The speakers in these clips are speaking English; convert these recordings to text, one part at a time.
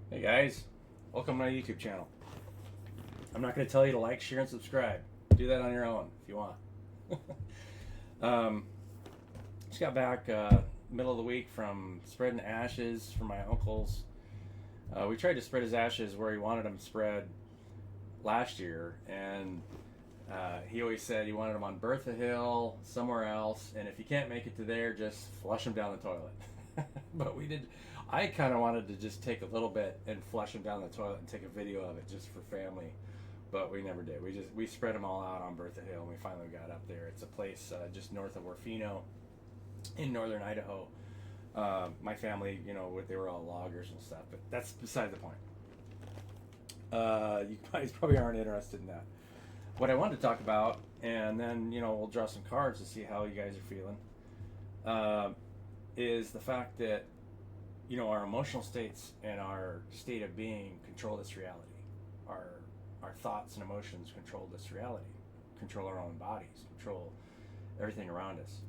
Hey guys, welcome to my YouTube channel. I'm not going to tell you to like, share, and subscribe. Do that on your own if you want. um, just got back middle of the week from spreading ashes for my uncle's. We tried to spread his ashes where he wanted them spread last year, and he always said he wanted them on Bertha Hill, somewhere else, and if you can't make it to there, just flush them down the toilet. But we did. I kind of wanted to just take a little bit and flush them down the toilet and take a video of it just for family, but we never did. We spread them all out on Bertha Hill, and we finally got up there. It's a place just north of Orfino, in northern Idaho. My family, they were all loggers and stuff, but that's beside the point. You guys probably aren't interested in that. What I wanted to talk about, and then we'll draw some cards to see how you guys are feeling, is the fact that our emotional states and our state of being control this reality. Our thoughts and emotions control this reality, control our own bodies, control everything around us.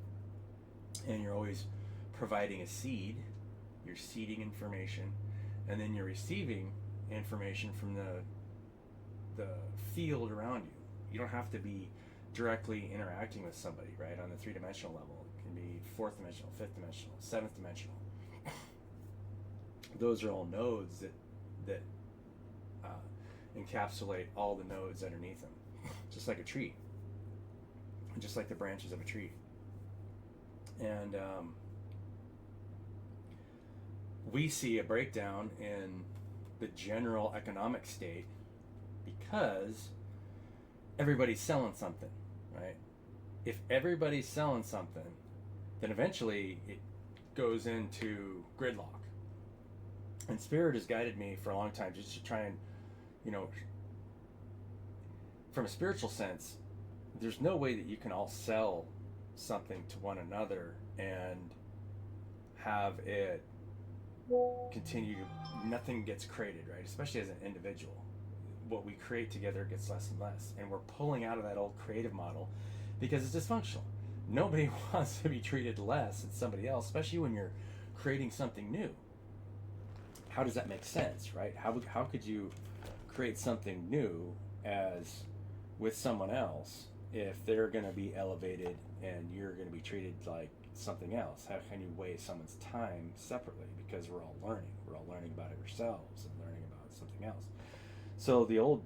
And you're always providing a seed. You're seeding information, and then you're receiving information from the field around you. You don't have to be directly interacting with somebody, right, on the three-dimensional level. It can be fourth dimensional, fifth dimensional, seventh dimensional. Those are all nodes that encapsulate all the nodes underneath them, just like a tree, just like the branches of a tree. And we see a breakdown in the general economic state because everybody's selling something, right? If everybody's selling something, then eventually it goes into gridlock. And Spirit has guided me for a long time just to try and, from a spiritual sense, there's no way that you can all sell something to one another and have it continue to, nothing gets created, right? Especially as an individual. What we create together gets less and less. And we're pulling out of that old creative model because it's dysfunctional. Nobody wants to be treated less than somebody else, especially when you're creating something new. How does that make sense, right? How could you create something new as with someone else if they're going to be elevated and you're going to be treated like something else? How can you weigh someone's time separately? Because we're all learning. We're all learning about ourselves and learning about something else. So the old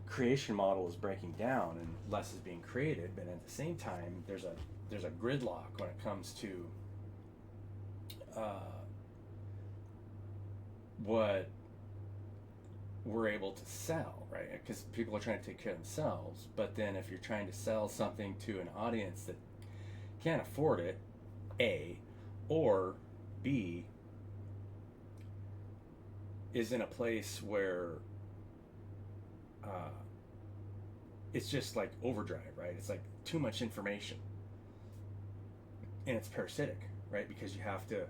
creation model is breaking down and less is being created, but at the same time, there's a gridlock when it comes to what we're able to sell, right? Because people are trying to take care of themselves, but then if you're trying to sell something to an audience that can't afford it, A, or B, is in a place where it's just like overdrive, right? It's like too much information, and it's parasitic, right? Because you have to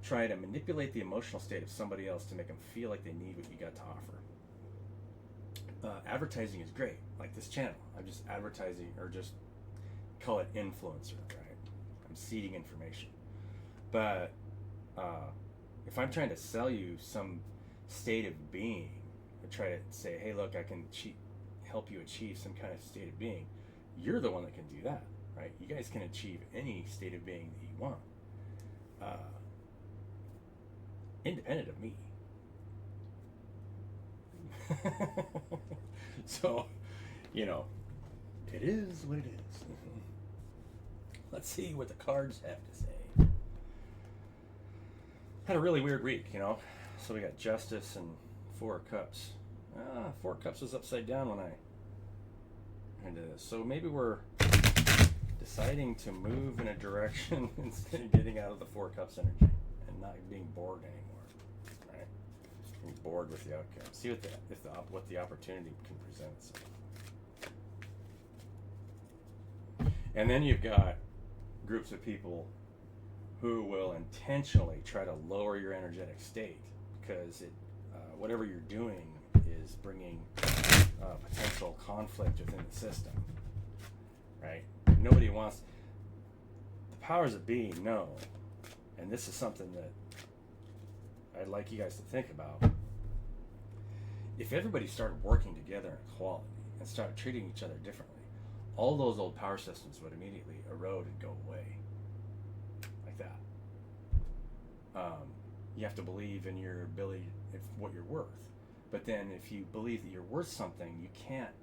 try to manipulate the emotional state of somebody else to make them feel like they need what you got to offer. Advertising is great, like this channel. I'm just advertising, or just call it influencer, right? I'm seeding information. But if I'm trying to sell you some state of being, or try to say, hey, look, I can help you achieve some kind of state of being, you're the one that can do that, right? You guys can achieve any state of being that you want. Independent of me. So, it is what it is. Let's see what the cards have to say. Had a really weird week, So we got Justice and Four of Cups. Four of Cups was upside down when I into this. So maybe we're deciding to move in a direction instead of getting out of the Four of Cups energy and not being bored anymore. Being bored with the outcome. See what the opportunity can present itself. And then you've got groups of people who will intentionally try to lower your energetic state because whatever you're doing is bringing potential conflict within the system, right? Nobody wants. The powers that be know, and this is something that I'd like you guys to think about, if everybody started working together in equality and started treating each other differently, all those old power systems would immediately erode and go away. Like that. You have to believe in your ability, what you're worth. But then if you believe that you're worth something, you can't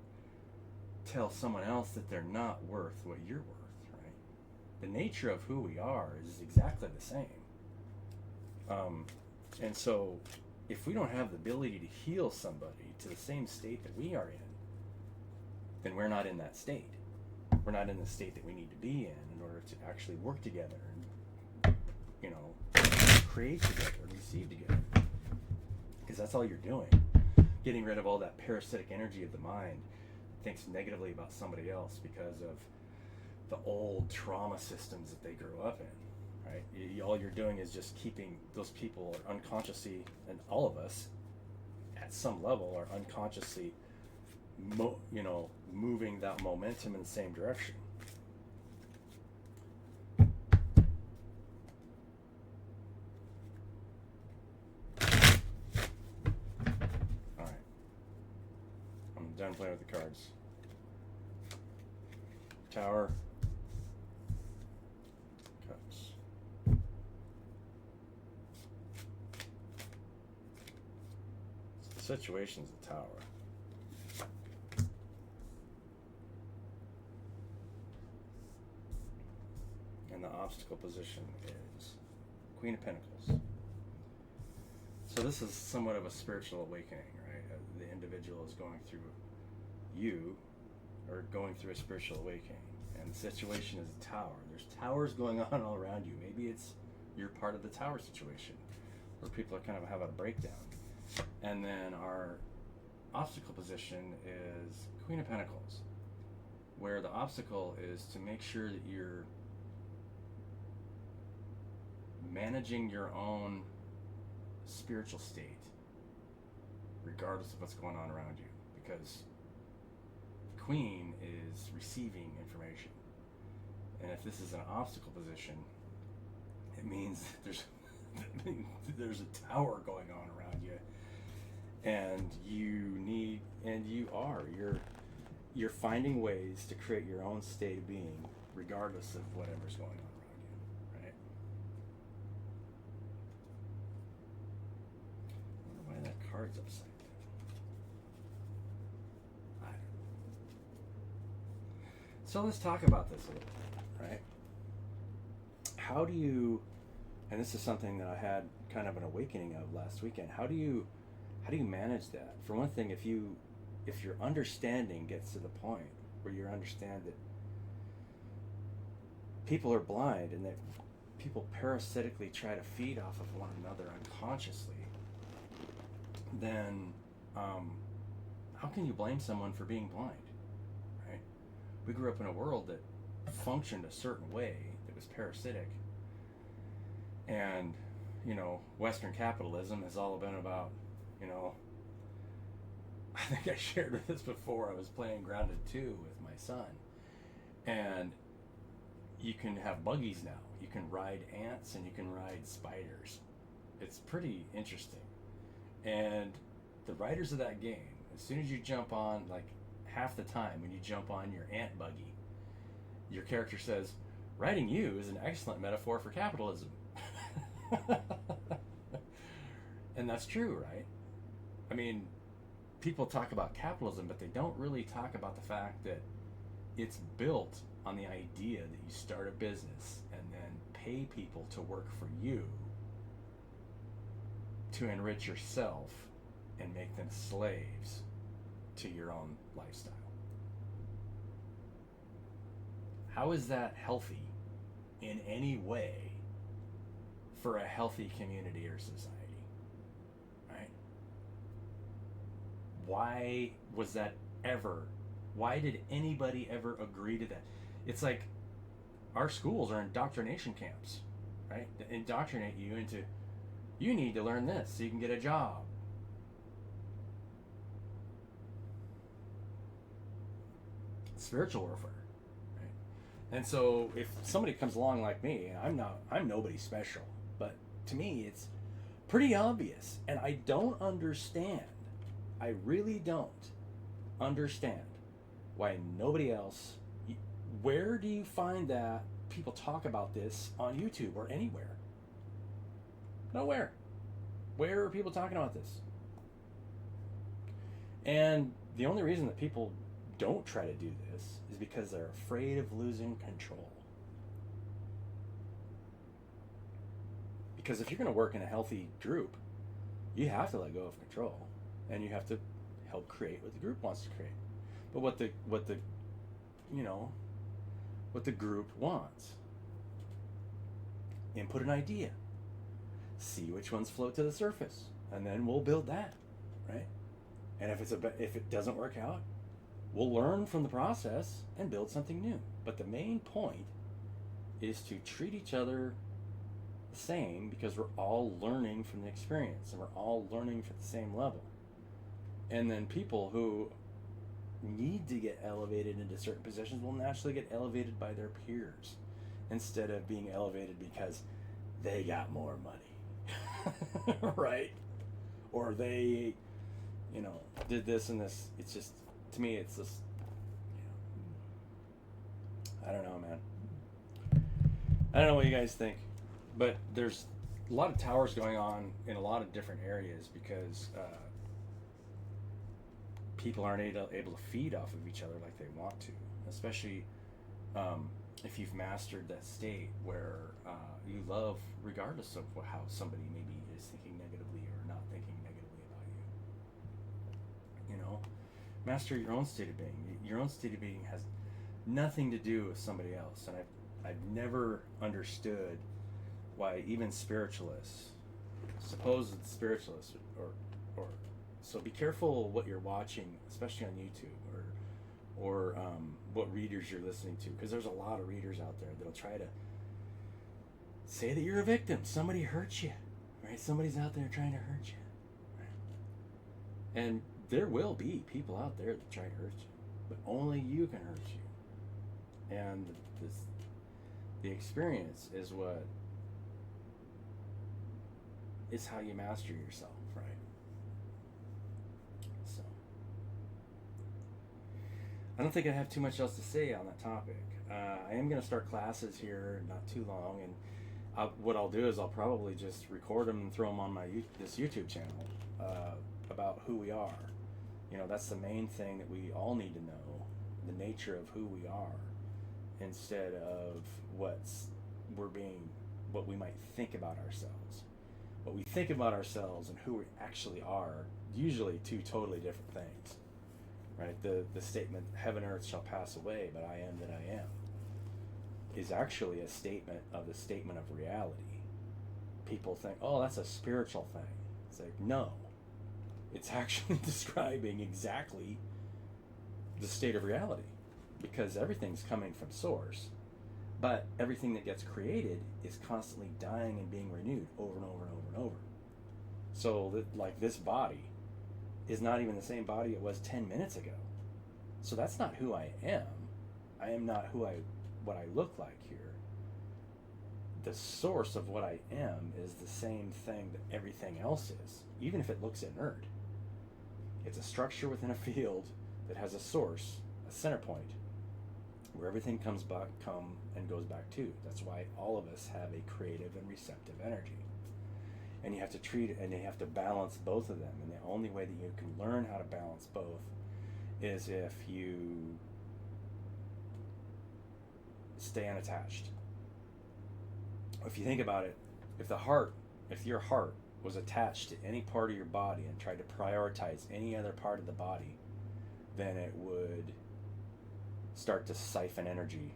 tell someone else that they're not worth what you're worth, right? The nature of who we are is exactly the same. And so if we don't have the ability to heal somebody to the same state that we are in, then we're not in that state. We're not in the state that we need to be in order to actually work together and, create together, receive together. Because that's all you're doing. Getting rid of all that parasitic energy of the mind that thinks negatively about somebody else because of the old trauma systems that they grew up in, right? All you're doing is just keeping those people unconsciously, and all of us at some level are unconsciously moving that momentum in the same direction. Alright. I'm done playing with the cards. Tower. Cups. The situation's the Tower. And the obstacle position is Queen of Pentacles. So this is somewhat of a spiritual awakening, right? The individual is going through, you are going through a spiritual awakening. And the situation is a tower. There's towers going on all around you. Maybe you're part of the tower situation where people are kind of having a breakdown. And then our obstacle position is Queen of Pentacles, where the obstacle is to make sure that you're managing your own spiritual state regardless of what's going on around you, because the Queen is receiving information, and if this is an obstacle position, it means that there's a tower going on around you, and you're finding ways to create your own state of being regardless of whatever's going on. Cards upside down. I don't know. So let's talk about this a little bit, right? How do you, and this is something that I had kind of an awakening of last weekend. How do you manage that? For one thing, if your understanding gets to the point where you understand that people are blind and that people parasitically try to feed off of one another unconsciously, then how can you blame someone for being blind, right? We grew up in a world that functioned a certain way that was parasitic, and Western capitalism has all been about, I think I shared this before. I was playing Grounded 2 with my son, and you can have buggies now. You can ride ants and you can ride spiders. It's pretty interesting. And the writers of that game, as soon as you jump on, like half the time when you jump on your ant buggy, your character says, "Riding you is an excellent metaphor for capitalism." And that's true, right? I mean, people talk about capitalism, but they don't really talk about the fact that it's built on the idea that you start a business and then pay people to work for you to enrich yourself and make them slaves to your own lifestyle. How is that healthy in any way for a healthy community or society? Right? Why was that ever? Why did anybody ever agree to that? It's like our schools are indoctrination camps, right? They indoctrinate you into, you need to learn this so you can get a job. Spiritual warfare, right? And so if somebody comes along like me, I'm nobody special, but to me it's Pretty obvious. And I don't understand. I really don't understand why nobody else. Where do you find that people talk about this on YouTube or anywhere? Nowhere. Where are people talking about this? And the only reason that people don't try to do this is because they're afraid of losing control. Because if you're going to work in a healthy group, you have to let go of control, and you have to help create what the group wants to create. But what the group wants. Input an idea. See which ones float to the surface, and then we'll build that, right? And if it doesn't work out, we'll learn from the process and build something new. But the main point is to treat each other the same, because we're all learning from the experience, and we're all learning from the same level. And then people who need to get elevated into certain positions will naturally get elevated by their peers, instead of being elevated because they got more money. Right? Or they, did this and this. It's just, to me, it's just, I don't know, man. I don't know what you guys think, but there's a lot of towers going on in a lot of different areas, because people aren't able to feed off of each other like they want to, especially if you've mastered that state where you love regardless of how somebody maybe is thinking negatively or not thinking negatively about you. Master your own state of being. Your own state of being has nothing to do with somebody else. And I've never understood why even spiritualists, supposed spiritualists, or so be careful what you're watching, especially on YouTube, or what readers you're listening to, because there's a lot of readers out there that'll try to say that you're a victim. Somebody hurt you, right? Somebody's out there trying to hurt you, right? And there will be people out there that try to hurt you, but only you can hurt you. And the experience is what is how you master yourself, right? So I don't think I have too much else to say on that topic. I am going to start classes here not too long, and what I'll do is I'll probably just record them and throw them on my this YouTube channel about who we are. That's the main thing that we all need to know, the nature of who we are, instead of what we might think about ourselves. What we think about ourselves and who we actually are, usually two totally different things, right? The statement, heaven and earth shall pass away, but I am that I am, is actually a statement of the statement of reality. People think, oh, that's a spiritual thing. It's like, no. It's actually describing exactly the state of reality, because everything's coming from source, but everything that gets created is constantly dying and being renewed over and over and over and over. So like this body is not even the same body it was 10 minutes ago. So that's not who I am. I am not what I look like here. The source of what I am is the same thing that everything else is, even if it looks inert. It's a structure within a field that has a source, a center point, where everything comes back, and goes back to. That's why all of us have a creative and receptive energy. And you have to treat it, and you have to balance both of them. And the only way that you can learn how to balance both is if you stay unattached. If you think about it, if your heart was attached to any part of your body and tried to prioritize any other part of the body, then it would start to siphon energy.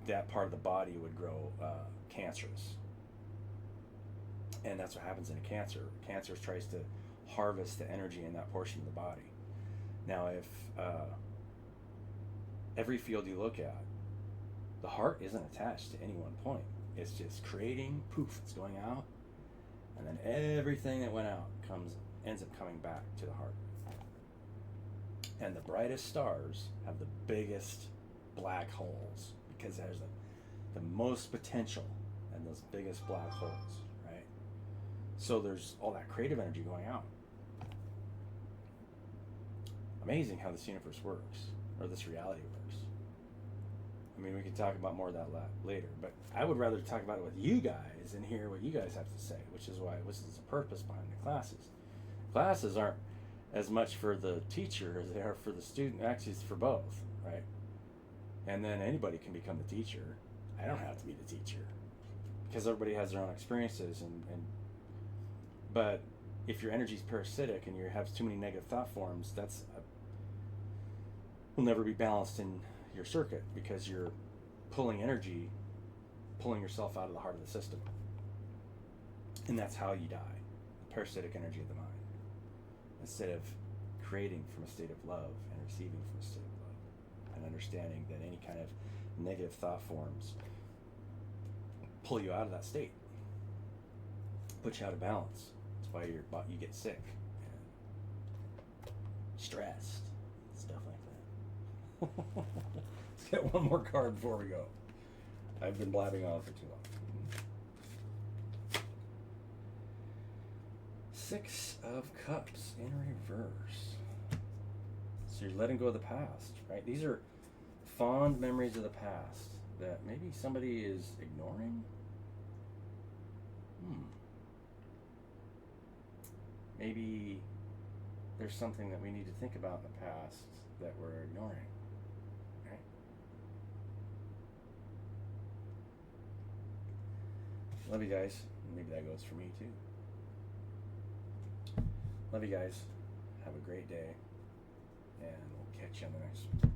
That part of the body would grow cancerous. And that's what happens in a cancer. Cancer tries to harvest the energy in that portion of the body. Now, if every field you look at, the heart isn't attached to any one point. It's just creating, poof, it's going out, and then everything that went out ends up coming back to the heart. And the brightest stars have the biggest black holes, because there's the most potential in those biggest black holes, right? So there's all that creative energy going out. Amazing how this universe works, or this reality works. I mean, we can talk about more of that later, but I would rather talk about it with you guys and hear what you guys have to say, which is why this is the purpose behind the classes. Classes aren't as much for the teacher as they are for the student. Actually, it's for both, right? And then anybody can become the teacher. I don't have to be the teacher, because everybody has their own experiences. But if your energy is parasitic and you have too many negative thought forms, will never be balanced in your circuit, because you're pulling yourself out of the heart of the system. And that's how you die, the parasitic energy of the mind. Instead of creating from a state of love and receiving from a state of love, and understanding that any kind of negative thought forms pull you out of that state, put you out of balance. That's why you get sick and stressed, stuff like that. Let's get one more card before we go. I've been blabbing on for too long. Six of Cups in reverse. So you're letting go of the past, right? These are fond memories of the past that maybe somebody is ignoring. Maybe there's something that we need to think about in the past that we're ignoring, right? Love you guys. Maybe that goes for me too. Love you guys. Have a great day, and we'll catch you on the next one.